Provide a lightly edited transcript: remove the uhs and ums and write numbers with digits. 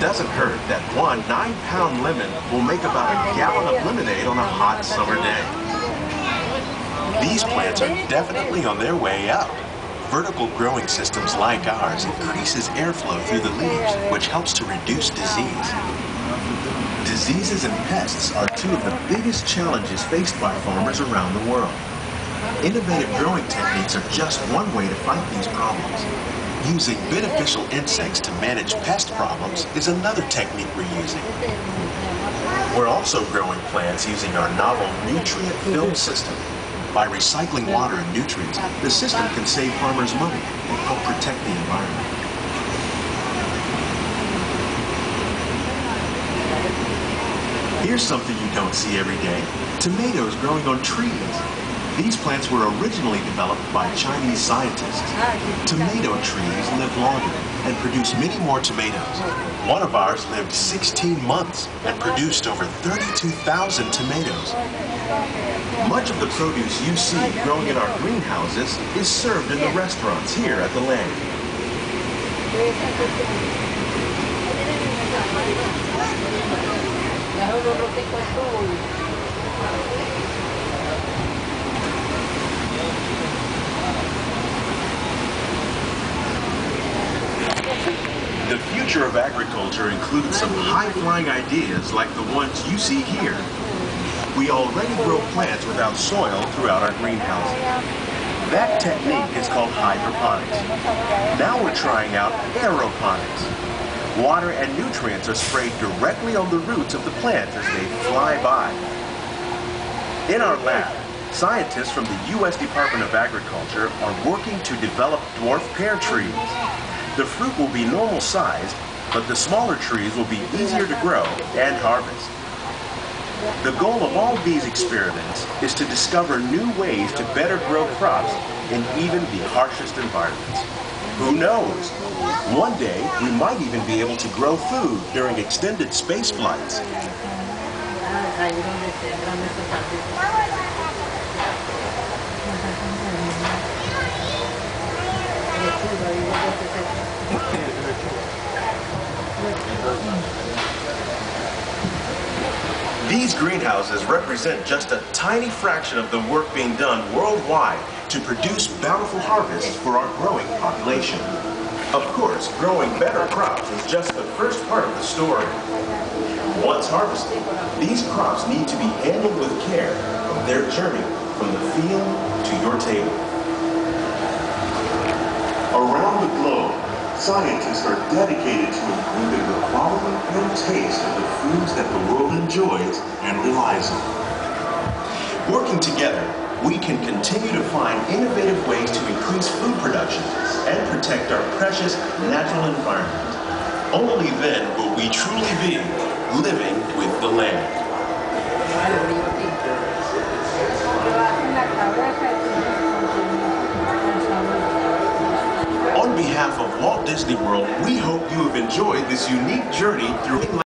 Doesn't hurt that one 9-pound lemon will make about a gallon of lemonade on a hot summer day. These plants are definitely on their way out. Vertical growing systems like ours increases airflow through the leaves, which helps to reduce disease. Diseases and pests are two of the biggest challenges faced by farmers around the world. Innovative growing techniques are just one way to fight these problems. Using beneficial insects to manage pest problems is another technique we're using. We're also growing plants using our novel nutrient film system. By recycling water and nutrients, the system can save farmers money and help protect the environment. Here's something you don't see every day: tomatoes growing on trees. These plants were originally developed by Chinese scientists. Tomato trees live longer and produce many more tomatoes. One of ours lived 16 months and produced over 32,000 tomatoes. Much of the produce you see growing in our greenhouses is served in the restaurants here at the land. The future of agriculture includes some high-flying ideas like the ones you see here. We already grow plants without soil throughout our greenhouses. That technique is called hydroponics. Now we're trying out aeroponics. Water and nutrients are sprayed directly on the roots of the plants as they fly by. In our lab, scientists from the U.S. Department of Agriculture are working to develop dwarf pear trees. The fruit will be normal sized, but the smaller trees will be easier to grow and harvest. The goal of all these experiments is to discover new ways to better grow crops in even the harshest environments. Who knows? One day, we might even be able to grow food during extended space flights. These greenhouses represent just a tiny fraction of the work being done worldwide to produce bountiful harvests for our growing population. Of course, growing better crops is just the first part of the story. Once harvested, these crops need to be handled with care on their journey from the field to your table. Around the globe, scientists are dedicated to improving the quality and taste of the foods that the world enjoys and relies on. Working together, we can continue to find innovative ways to increase food production and protect our precious natural environment. Only then will we truly be living with the land. On behalf of Walt Disney World, we hope you have enjoyed this unique journey through